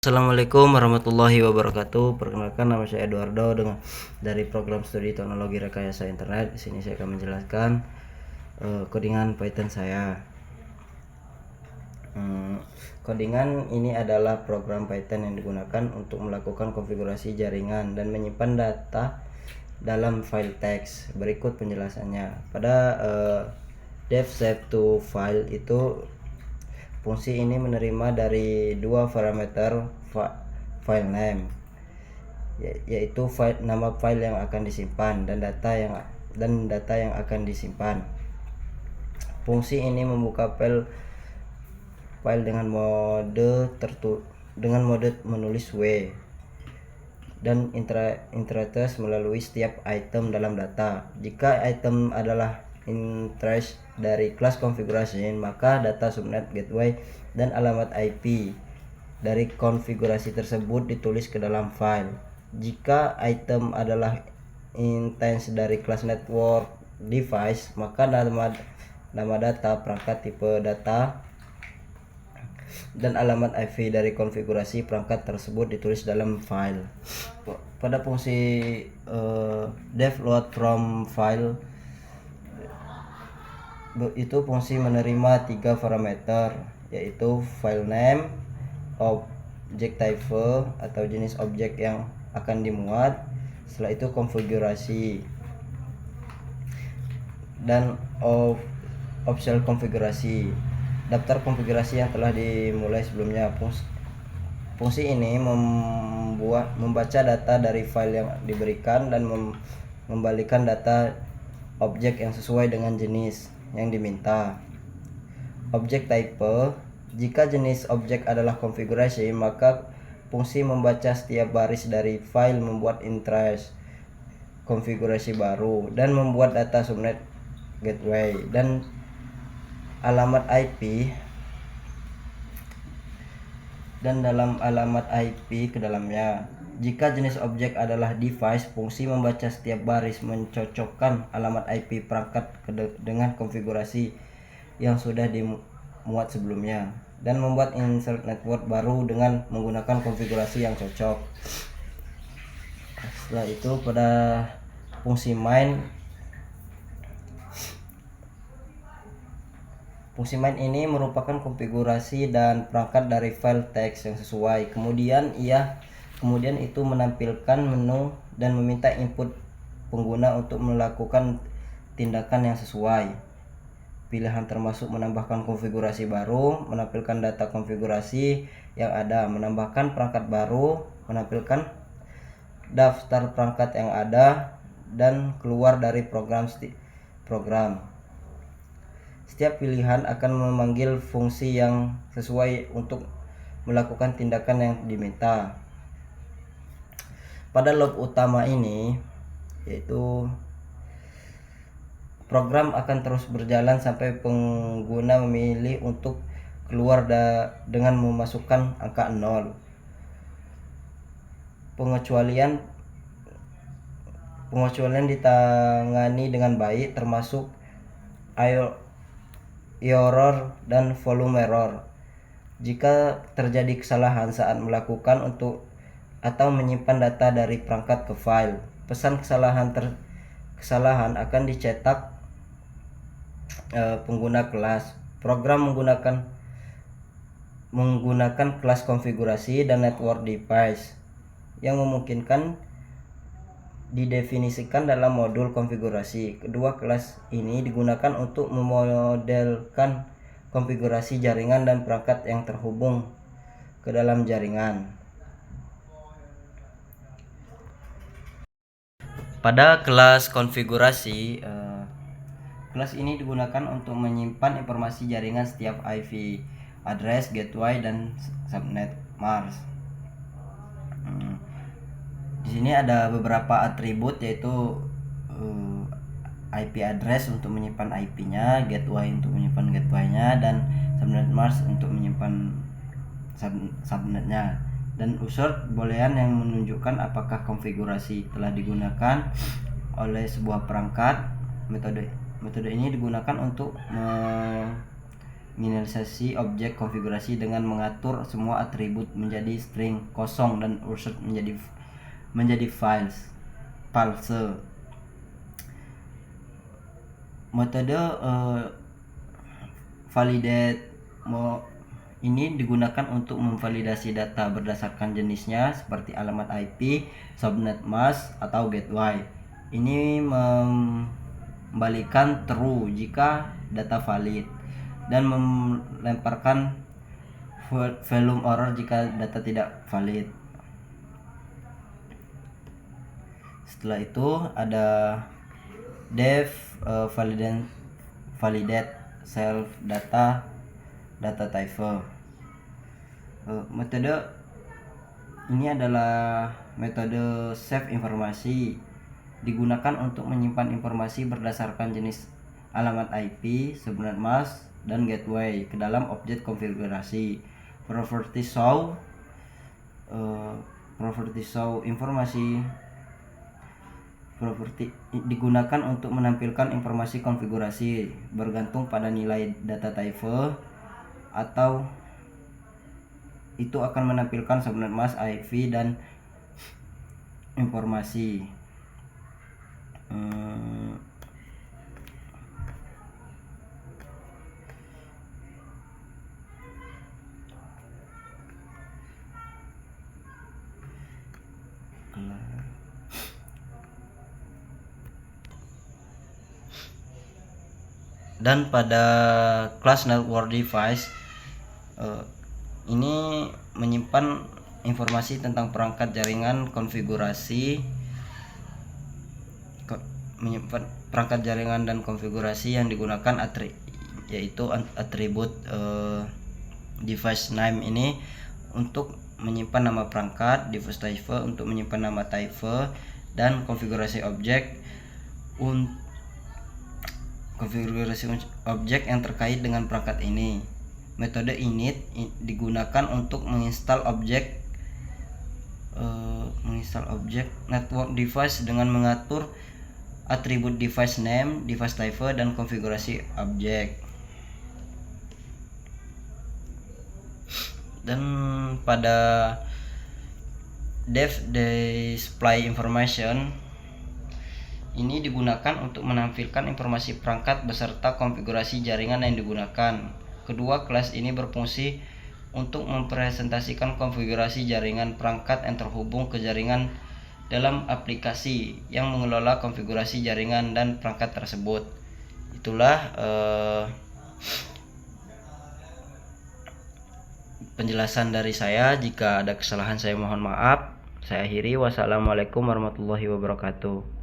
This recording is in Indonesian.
Assalamualaikum warahmatullahi wabarakatuh. Perkenalkan, nama saya Eduardo dari program studi teknologi rekayasa internet. Di sini saya akan menjelaskan codingan Python saya. Codingan ini adalah program Python yang digunakan untuk melakukan konfigurasi jaringan dan menyimpan data dalam file teks. Berikut penjelasannya. Pada dev save to file itu, fungsi ini menerima dari dua parameter file name, yaitu nama file yang akan disimpan dan data yang akan disimpan. Fungsi ini membuka file dengan mode menulis W dan interest melalui setiap item dalam data. Jika item adalah interest dari kelas konfigurasi, maka data subnet gateway dan alamat IP dari konfigurasi tersebut ditulis ke dalam file. Jika item adalah instance dari kelas network device, maka nama data, perangkat, tipe data, dan alamat IP dari konfigurasi perangkat tersebut ditulis dalam file. Pada fungsi dev load from file itu, fungsi menerima 3 parameter, yaitu file name, object type atau jenis objek yang akan dimuat, setelah itu konfigurasi, dan optional konfigurasi, daftar konfigurasi yang telah dimulai sebelumnya. Fungsi ini membaca data dari file yang diberikan dan membalikan data objek yang sesuai dengan jenis yang diminta. Objek type, jika jenis objek adalah konfigurasi, maka fungsi membaca setiap baris dari file, membuat interest konfigurasi baru, dan membuat data subnet gateway dan alamat IP, dan dalam alamat IP ke dalamnya. Jika jenis objek adalah device, fungsi membaca setiap baris, mencocokkan alamat IP perangkat dengan konfigurasi yang sudah dimuat sebelumnya, dan membuat insert network baru dengan menggunakan konfigurasi yang cocok. Setelah itu, pada fungsi main, fungsi main ini merupakan konfigurasi dan perangkat dari file teks yang sesuai. Kemudian itu menampilkan menu dan meminta input pengguna untuk melakukan tindakan yang sesuai. Pilihan termasuk menambahkan konfigurasi baru, menampilkan data konfigurasi yang ada, menambahkan perangkat baru, menampilkan daftar perangkat yang ada, dan keluar dari program. Setiap pilihan akan memanggil fungsi yang sesuai untuk melakukan tindakan yang diminta. Pada loop utama ini, yaitu program akan terus berjalan sampai pengguna memilih untuk keluar dengan memasukkan angka 0. Pengecualian ditangani dengan baik, termasuk error dan volume error. Jika terjadi kesalahan saat melakukan atau menyimpan data dari perangkat ke file, pesan kesalahan akan dicetak pengguna kelas. Program menggunakan kelas konfigurasi dan network device yang memungkinkan didefinisikan dalam modul konfigurasi. Kedua kelas ini digunakan untuk memodelkan konfigurasi jaringan dan perangkat yang terhubung ke dalam jaringan. Pada kelas konfigurasi, kelas ini digunakan untuk menyimpan informasi jaringan setiap IP address, gateway, dan subnet mask. Di sini ada beberapa atribut, yaitu IP address untuk menyimpan IP-nya, gateway untuk menyimpan gateway-nya, dan subnet mask untuk menyimpan subnetnya, dan unsur boolean yang menunjukkan apakah konfigurasi telah digunakan oleh sebuah perangkat. Metode ini digunakan untuk minimalisasi objek konfigurasi dengan mengatur semua atribut menjadi string kosong dan unsur menjadi false. Metode validate ini digunakan untuk memvalidasi data berdasarkan jenisnya seperti alamat IP, subnet mask, atau gateway. Ini membalikan true jika data valid dan melemparkan volume error jika data tidak valid. Setelah itu ada validate self data type. Metode ini adalah metode save informasi, digunakan untuk menyimpan informasi berdasarkan jenis alamat IP, subnet mask, dan gateway ke dalam objek konfigurasi. Property show informasi. Property digunakan untuk menampilkan informasi konfigurasi bergantung pada nilai data type, atau itu akan menampilkan subnet mask, IP, dan informasi. Dan pada kelas network device ini menyimpan informasi tentang perangkat jaringan dan konfigurasi yang digunakan yaitu atribut device name ini untuk menyimpan nama perangkat, device type untuk menyimpan nama type, dan konfigurasi objek yang terkait dengan perangkat ini. Metode init digunakan untuk menginstal objek network device dengan mengatur atribut device name, device type, dan konfigurasi objek. Dan pada display information ini digunakan untuk menampilkan informasi perangkat beserta konfigurasi jaringan yang digunakan. Kedua kelas ini berfungsi untuk mempresentasikan konfigurasi jaringan perangkat yang terhubung ke jaringan dalam aplikasi yang mengelola konfigurasi jaringan dan perangkat tersebut. Itulah penjelasan dari saya. Jika ada kesalahan saya mohon maaf. Saya akhiri. Wassalamualaikum warahmatullahi wabarakatuh.